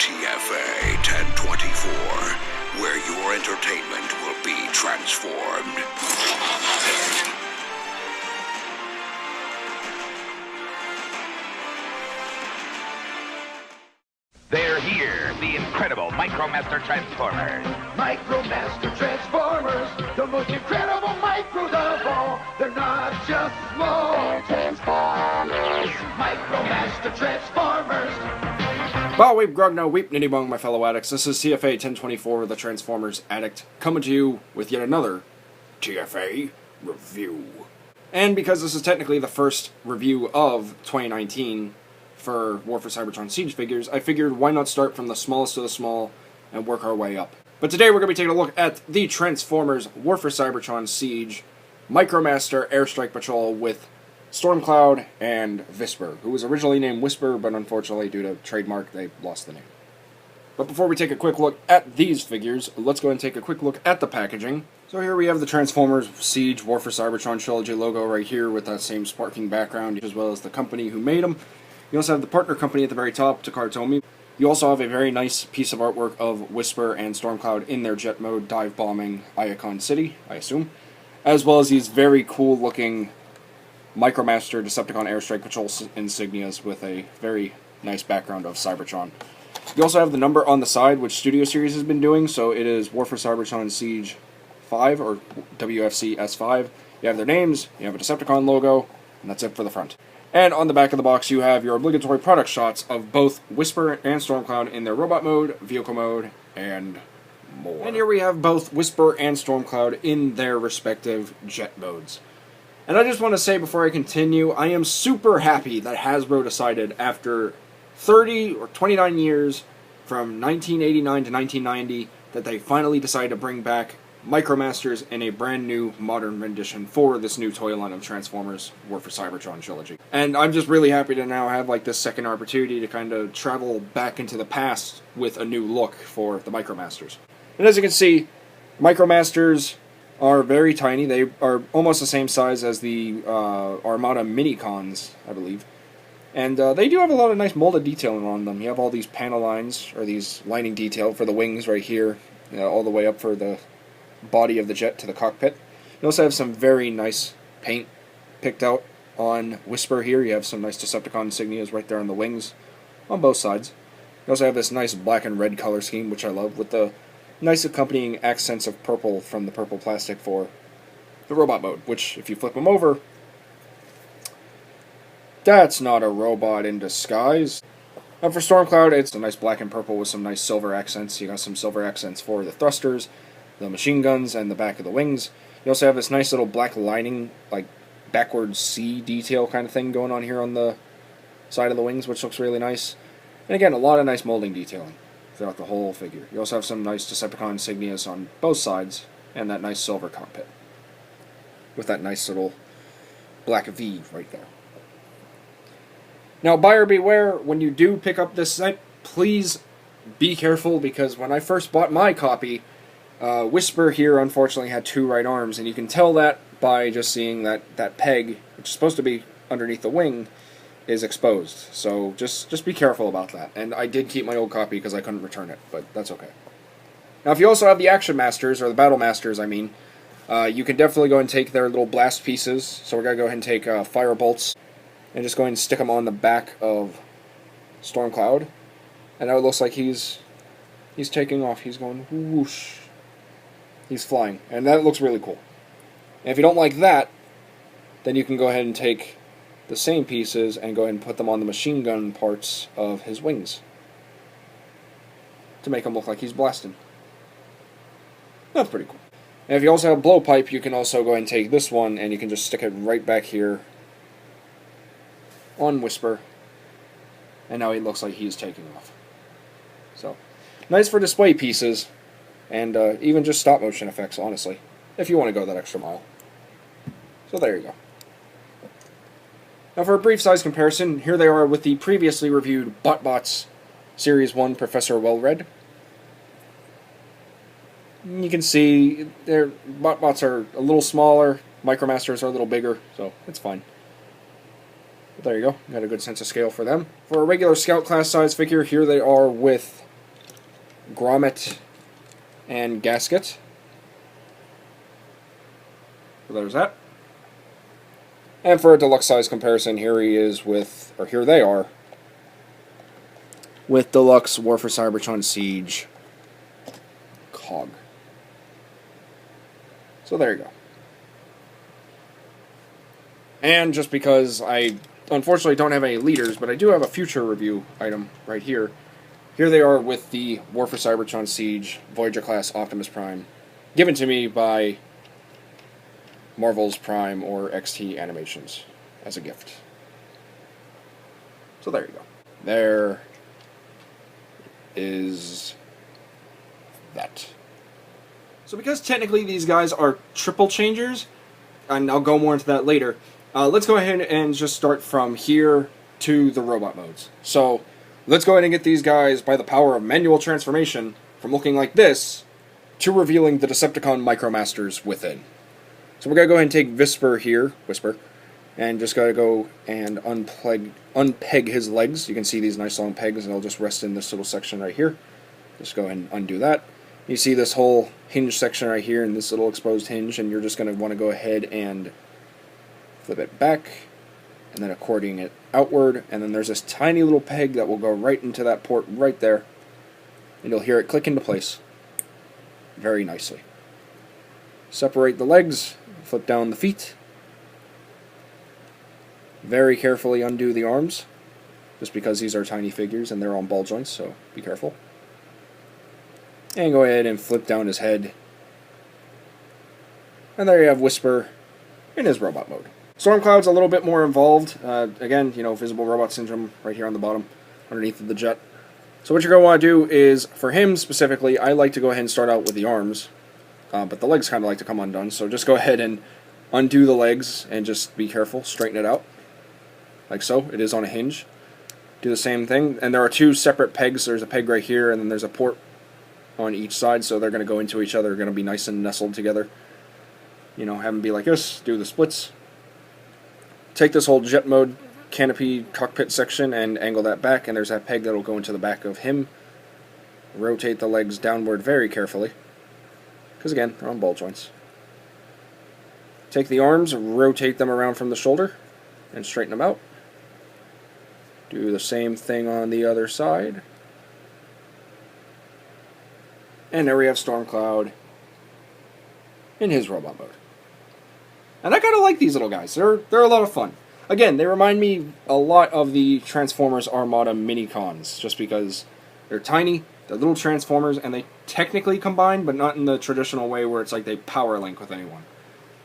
TFA 1024, where your entertainment will be transformed. They're here, the incredible Micromaster Transformers. Micromaster Transformers, the most incredible micros of all. They're not just small. They're Transformers. Micromaster Transformers. Well, weep, grog, no weep, nitty bong, my fellow addicts. This is TFA 1024, the Transformers Addict, coming to you with yet another TFA review. And because this is technically the first review of 2019 for War for Cybertron Siege figures, I figured why not start from the smallest of the small and work our way up. But today we're going to be taking a look at the Transformers War for Cybertron Siege Micromaster Airstrike Patrol with Storm Cloud and Visper, who was originally named Whisper, but unfortunately due to trademark they lost the name. But before we take a quick look at these figures, let's go ahead and take a quick look at the packaging. So here we have the Transformers Siege War for Cybertron Trilogy logo right here with that same sparking background, as well as the company who made them. You also have the partner company at the very top, Takara. You also have a very nice piece of artwork of Whisper and Storm Cloud in their jet mode dive bombing Iacon City, I assume. As well as these very cool looking Micromaster Decepticon Airstrike Patrol insignias with a very nice background of Cybertron. You also have the number on the side, which Studio Series has been doing, so it is War for Cybertron Siege 5, or WFC S5. You have their names, you have a Decepticon logo, and that's it for the front. And on the back of the box you have your obligatory product shots of both Whisper and Storm Cloud in their robot mode, vehicle mode, and more. And here we have both Whisper and Storm Cloud in their respective jet modes. And I just want to say before I continue, I am super happy that Hasbro decided after 30 or 29 years from 1989 to 1990 that they finally decided to bring back Micromasters in a brand new modern rendition for this new toy line of Transformers War for Cybertron trilogy. And I'm just really happy to now have like this second opportunity to kind of travel back into the past with a new look for the Micromasters. And as you can see, Micromasters are very tiny. They are almost the same size as the Armada Minicons, I believe. And they do have a lot of nice molded detailing on them. You have all these panel lines, or these lining detail for the wings right here, all the way up for the body of the jet to the cockpit. You also have some very nice paint picked out on Whisper here. You have some nice Decepticon insignias right there on the wings on both sides. You also have this nice black and red color scheme, which I love, with the nice accompanying accents of purple from the purple plastic for the robot mode, which, if you flip them over, that's not a robot in disguise. And for Storm Cloud, it's a nice black and purple with some nice silver accents. You got some silver accents for the thrusters, the machine guns, and the back of the wings. You also have this nice little black lining, like backwards C detail kind of thing going on here on the side of the wings, which looks really nice. And again, a lot of nice molding detailing throughout the whole figure. You also have some nice Decepticon insignias on both sides, and that nice silver cockpit with that nice little black V right there. Now, buyer beware, when you do pick up this set, please be careful, because when I first bought my copy, Whisper here unfortunately had two right arms, and you can tell that by just seeing that peg, which is supposed to be underneath the wing, is exposed. So just be careful about that. And I did keep my old copy because I couldn't return it, but that's okay. Now, if you also have the Action Masters, or the Battle Masters, I mean, you can definitely go and take their little blast pieces. So we're going to go ahead and take fire bolts and just go ahead and stick them on the back of Storm Cloud. And now it looks like he's taking off. He's going whoosh. He's flying, and that looks really cool. And if you don't like that, then you can go ahead and take the same pieces and go ahead and put them on the machine gun parts of his wings to make him look like he's blasting. That's pretty cool. And if you also have blowpipe, you can also go ahead and take this one and you can just stick it right back here on Whisper, and now he looks like he's taking off. So, nice for display pieces. And even just stop motion effects, honestly, if you want to go that extra mile. So there you go. Now for a brief size comparison, here they are with the previously reviewed BotBots Series 1 Professor Wellred. You can see their BotBots are a little smaller, Micromasters are a little bigger, so it's fine. But there you go, got a good sense of scale for them. For a regular Scout class size figure, here they are with grommet and gasket. So there's that. And for a deluxe size comparison, here he is with, or here they are, with Deluxe War for Cybertron Siege Cog. So there you go. And just because I unfortunately don't have any leaders, but I do have a future review item right here. Here they are with the War for Cybertron Siege Voyager class Optimus Prime, given to me by Marvel's Prime or XT Animations as a gift. So there you go. There is that. So because technically these guys are triple changers, and I'll go more into that later, let's go ahead and just start from here to the robot modes. So let's go ahead and get these guys by the power of manual transformation from looking like this to revealing the Decepticon Micromasters within. So we're going to go ahead and take Visper, and just got to go and unpeg his legs. You can see these nice long pegs, and they'll just rest in this little section right here. Just go ahead and undo that. You see this whole hinge section right here and this little exposed hinge, and you're just going to want to go ahead and flip it back, and then accordion it outward, and then there's this tiny little peg that will go right into that port right there, and you'll hear it click into place very nicely. Separate the legs, flip down the feet, very carefully undo the arms, just because these are tiny figures and they're on ball joints, so be careful. And go ahead and flip down his head. And there you have Visper in his robot mode. Storm Cloud's a little bit more involved. Again, you know, visible robot syndrome right here on the bottom, underneath of the jet. So what you're going to want to do is, for him specifically, I like to go ahead and start out with the arms. But the legs kind of like to come undone, so just go ahead and undo the legs and just be careful, straighten it out. Like so, it is on a hinge. Do the same thing, and there are two separate pegs. There's a peg right here, and then there's a port on each side, so they're going to go into each other. They're going to be nice and nestled together. You know, have them be like this, do the splits. Take this whole jet mode canopy cockpit section and angle that back, and there's that peg that will go into the back of him. Rotate the legs downward very carefully, because again, they're on ball joints. Take the arms, rotate them around from the shoulder, and straighten them out. Do the same thing on the other side. And there we have Storm Cloud in his robot mode. And I kind of like these little guys. They're a lot of fun. Again, they remind me a lot of the Transformers Armada mini-cons, just because they're tiny, they're little Transformers, and they technically combine, but not in the traditional way where it's like they power link with anyone.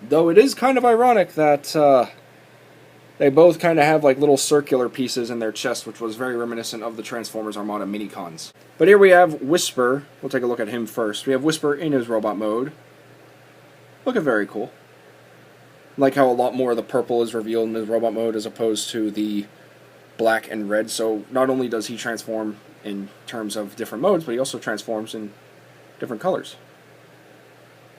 Though it is kind of ironic that they both kind of have like little circular pieces in their chest, which was very reminiscent of the Transformers Armada mini-cons. But here we have Visper. We'll take a look at him first. We have Visper in his robot mode. Looking very cool. Like how a lot more of the purple is revealed in his robot mode as opposed to the black and red. So not only does he transform in terms of different modes, but he also transforms in different colors.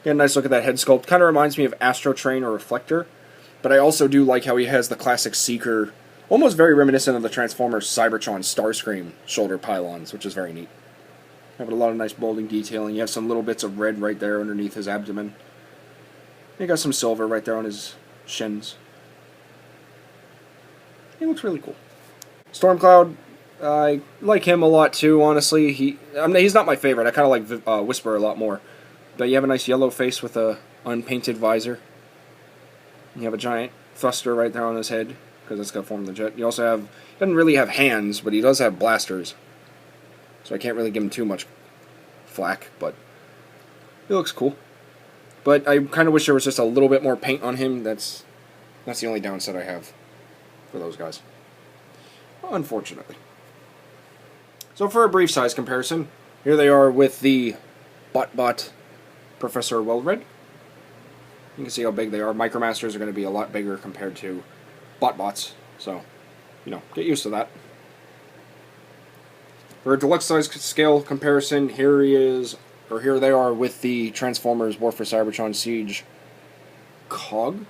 Get a nice look at that head sculpt. Kind of reminds me of Astro Train or Reflector. But I also do like how he has the classic Seeker, almost very reminiscent of the Transformers Cybertron Starscream shoulder pylons, which is very neat. You have a lot of nice bolding detailing. You have some little bits of red right there underneath his abdomen. You got some silver right there on his shins. He looks really cool. Storm Cloud, I like him a lot too, honestly. He's not my favorite. I kind of like Visper a lot more. But you have a nice yellow face with a unpainted visor. You have a giant thruster right there on his head, because that's going to form the jet. You also have, he doesn't really have hands, but he does have blasters. So I can't really give him too much flack, but he looks cool. But I kind of wish there was just a little bit more paint on him. That's the only downside I have for those guys, unfortunately. So for a brief size comparison, here they are with the Bot Professor Wellred. You can see how big they are. Micromasters are going to be a lot bigger compared to Bots, so, you know, get used to that. For a deluxe size scale comparison, here they are with the Transformers War for Cybertron Siege Cog.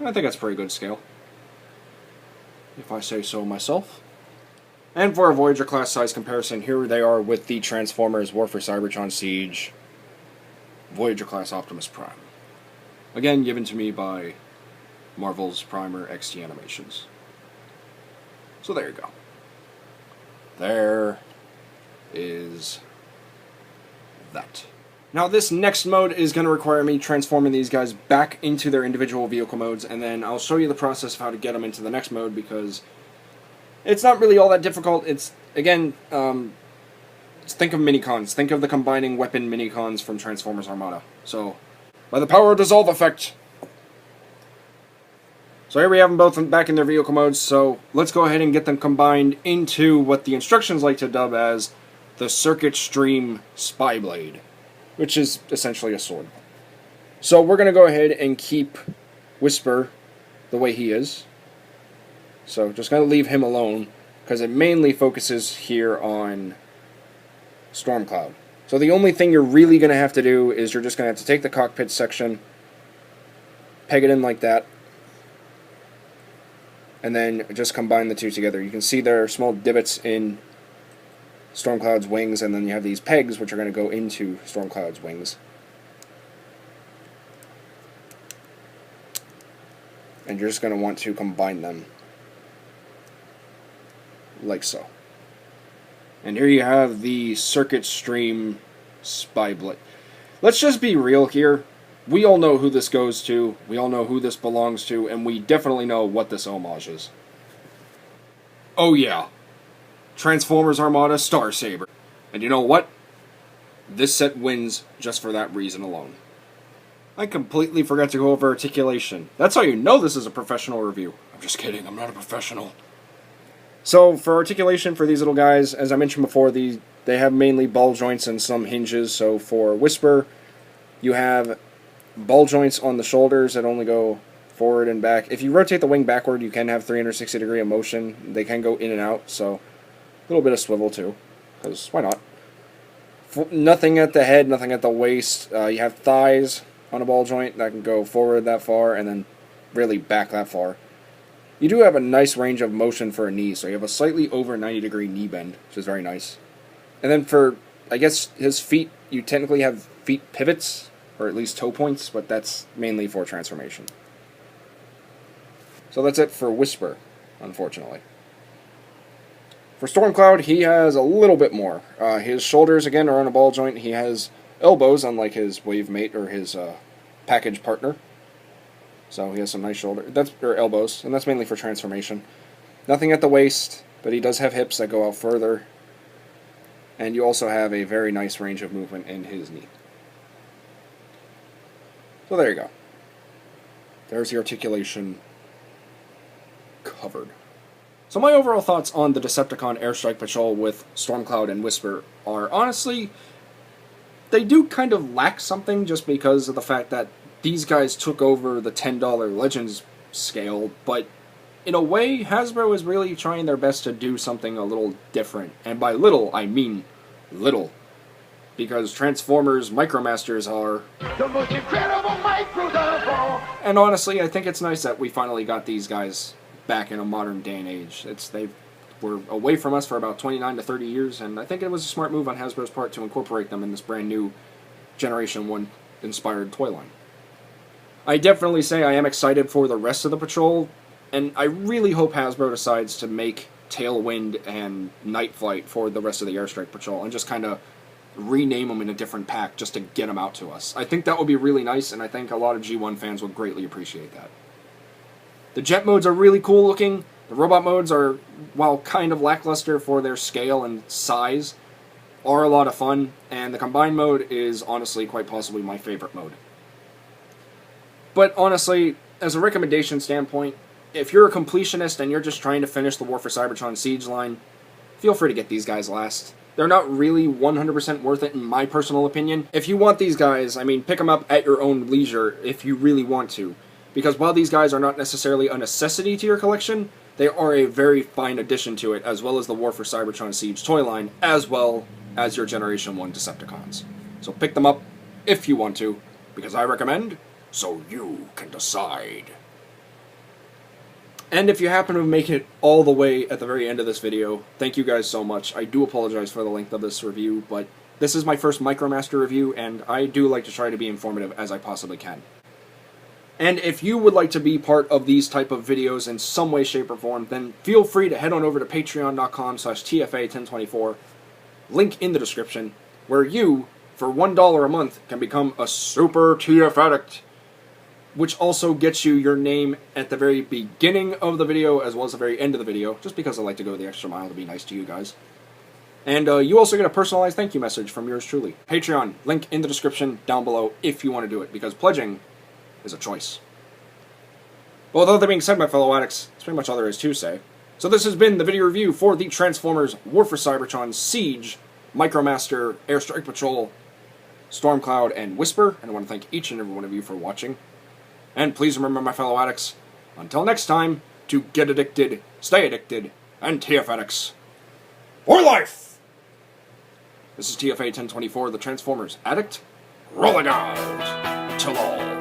I think that's pretty good scale, if I say so myself. And for a Voyager class size comparison, here they are with the Transformers War for Cybertron Siege Voyager class Optimus Prime. Again, given to me by Marvel's Primer XT Animations. So there you go. There is that. Now this next mode is going to require me transforming these guys back into their individual vehicle modes, and then I'll show you the process of how to get them into the next mode, because it's not really all that difficult. It's, again, think of minicons. Think of the combining weapon minicons from Transformers Armada. So, by the power of dissolve effect. So here we have them both back in their vehicle modes, so let's go ahead and get them combined into what the instructions like to dub as the Circuit Stream Spy Blade, which is essentially a sword. So we're going to go ahead and keep Visper the way he is. So just going to leave him alone, because it mainly focuses here on Storm Cloud. So the only thing you're really going to have to do is you're just going to have to take the cockpit section, peg it in like that, and then just combine the two together. You can see there are small divots in Storm Cloud's wings, and then you have these pegs which are going to go into Storm Cloud's wings. And you're just going to want to combine them like so. And here you have the Circuit Stream Spy Blade. Let's just be real here. We all know who this goes to, we all know who this belongs to, and we definitely know what this homage is. Oh yeah. Transformers Armada Star Saber. And you know what? This set wins just for that reason alone. I completely forgot to go over Articulation. That's how you know this is a professional review. I'm just kidding, I'm not a professional. So, for Articulation, for these little guys, as I mentioned before, they have mainly ball joints and some hinges. So for Visper, you have ball joints on the shoulders that only go forward and back. If you rotate the wing backward, you can have 360 degree of motion. They can go in and out, so a little bit of swivel too, because why not? Nothing at the head, nothing at the waist. You have thighs on a ball joint that can go forward that far and then really back that far. You do have a nice range of motion for a knee, so you have a slightly over 90 degree knee bend, which is very nice. And then for, I guess, his feet, you technically have feet pivots, or at least toe points, but that's mainly for transformation. So that's it for Visper, unfortunately. For Storm Cloud, he has a little bit more. His shoulders, again, are on a ball joint. He has elbows, unlike his wave mate or his package partner. So he has some nice elbows, and that's mainly for transformation. Nothing at the waist, but he does have hips that go out further. And you also have a very nice range of movement in his knee. So there you go. There's the Articulation covered. So my overall thoughts on the Decepticon Airstrike Patrol with Storm Cloud and Visper are, honestly, they do kind of lack something just because of the fact that these guys took over the $10 Legends scale, but in a way, Hasbro is really trying their best to do something a little different. And by little, I mean little. Because Transformers Micromasters are the most incredible micros of all. And honestly, I think it's nice that we finally got these guys back in a modern day and age. They were away from us for about 29 to 30 years, and I think it was a smart move on Hasbro's part to incorporate them in this brand new Generation 1 inspired toy line. I definitely say I am excited for the rest of the Patrol, and I really hope Hasbro decides to make Tailwind and Night Flight for the rest of the Airstrike Patrol, and just kind of rename them in a different pack just to get them out to us. I think that would be really nice, and I think a lot of G1 fans would greatly appreciate that. The jet modes are really cool looking. The robot modes are, while kind of lackluster for their scale and size, are a lot of fun, and the combined mode is honestly quite possibly my favorite mode. But honestly, as a recommendation standpoint, if you're a completionist and you're just trying to finish the War for Cybertron Siege line, feel free to get these guys last. They're not really 100% worth it in my personal opinion. If you want these guys, I mean, pick them up at your own leisure if you really want to. Because while these guys are not necessarily a necessity to your collection, they are a very fine addition to it, as well as the War for Cybertron Siege toy line, as well as your Generation 1 Decepticons. So pick them up if you want to, because I recommend, so you can decide. And if you happen to make it all the way at the very end of this video, thank you guys so much. I do apologize for the length of this review, but this is my first Micromaster review, and I do like to try to be informative as I possibly can. And if you would like to be part of these type of videos in some way, shape, or form, then feel free to head on over to patreon.com/TFA1024, link in the description, where you, for $1 a month, can become a super TF Addict, which also gets you your name at the very beginning of the video as well as the very end of the video, just because I like to go the extra mile to be nice to you guys. And you also get a personalized thank you message from yours truly. Patreon, link in the description down below if you want to do it, because pledging is a choice. But with all that being said, my fellow addicts, that's pretty much all there is to say. So this has been the video review for the Transformers War for Cybertron Siege, Micromaster, Airstrike Patrol, Storm Cloud, and Visper, and I want to thank each and every one of you for watching. And please remember, my fellow addicts, until next time, to get addicted, stay addicted, and TF Addicts for life! This is TFA 1024, the Transformers Addict, rolling out till all.